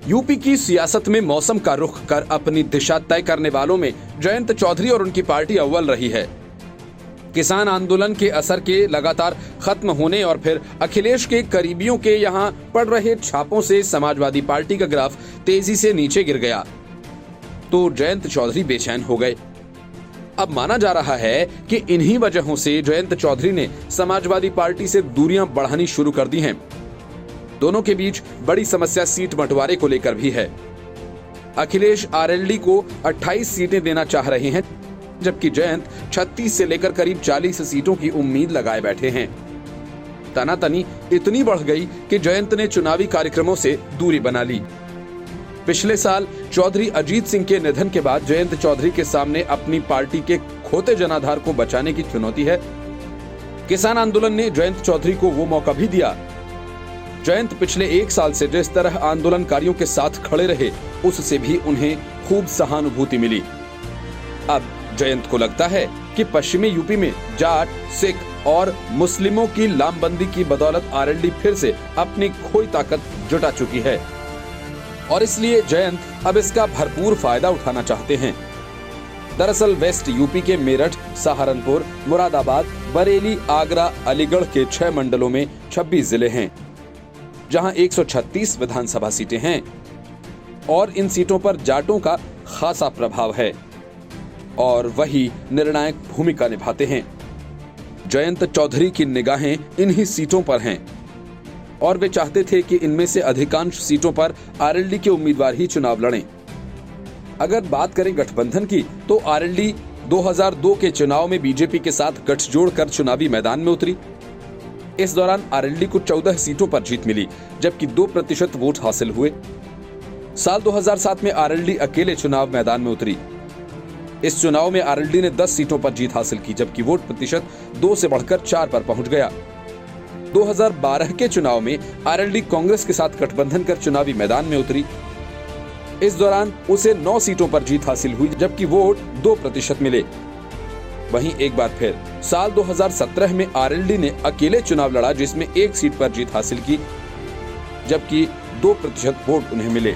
UP की सियासत में मौसम का रुख कर अपनी दिशा तय करने वालों में जयंत चौधरी और उनकी पार्टी अव्वल रही है। किसान आंदोलन के असर के लगातार खत्म होने और फिर अखिलेश के करीबियों के यहां पड़ रहे छापों से समाजवादी पार्टी का ग्राफ तेजी से नीचे गिर गया तो जयंत चौधरी बेचैन हो गए। अब माना जा रहा है कि इन्हीं वजहों से जयंत चौधरी ने समाजवादी पार्टी से दूरियां बढ़ानी शुरू कर दी हैं। दोनों के बीच बड़ी समस्या सीट बंटवारे को लेकर भी है। अखिलेश आरएलडी को 28 सीटें देना चाह रहे हैं, जबकि जयंत 36 से लेकर करीब 40 सीटों की उम्मीद लगाए बैठे हैं। तनातनी इतनी बढ़ गई कि जयंत ने चुनावी कार्यक्रमों से दूरी बना ली। पिछले साल चौधरी अजीत सिंह के निधन के बाद जयंत चौधरी के सामने अपनी पार्टी के खोते जनाधार को बचाने की चुनौती है। किसान आंदोलन ने जयंत चौधरी को वो मौका भी दिया। जयंत पिछले 1 साल से जिस तरह आंदोलनकारियों के साथ खड़े रहे, उससे भी उन्हें खूब सहानुभूति मिली। अब जयंत को लगता है कि पश्चिमी यूपी में जाट, सिख और मुस्लिमों की लामबंदी की बदौलत आरएलडी फिर से अपनी खोई ताकत जुटा चुकी है और इसलिए जयंत अब इसका भरपूर फायदा उठाना चाहते हैं। दरअसल वेस्ट यूपी के मेरठ, सहारनपुर, मुरादाबाद, बरेली, आगरा, अलीगढ़ के 6 मंडलों में 26 जिले हैं, जहां 136 विधानसभा सीटें हैं और इन सीटों पर जाटों का खासा प्रभाव है और वही निर्णायक भूमिका निभाते हैं। जयंत चौधरी की निगाहें इन्हीं सीटों पर हैं और वे चाहते थे कि इनमें से अधिकांश सीटों पर आरएलडी के उम्मीदवार ही चुनाव लड़ें। अगर बात करें गठबंधन की, तो आरएलडी 2002 के चुनाव में बीजेपी के साथ गठजोड़ कर चुनावी मैदान में उतरी। इस दौरान आरएलडी को 14 सीटों पर जीत मिली, जबकि 2% वोट हासिल हुए। साल 2007 में आरएलडी अकेले चुनाव मैदान में उतरी। इस चुनाव में आरएलडी ने 10 सीटों पर जीत हासिल की, जबकि वोट प्रतिशत 2 से बढ़कर 4 पर पहुंच गया। 2012 के चुनाव में आरएलडी कांग्रेस के साथ गठबंधन कर चुनावी मैदान में उतरी। इस दौरान उसे 9 सीटों पर जीत हासिल हुई, जबकि वोट 2% मिले। वहीं एक बार फिर साल 2017 में आरएलडी ने अकेले चुनाव लड़ा, जिसमें 1 सीट पर जीत हासिल की, जबकि 2% वोट उन्हें मिले।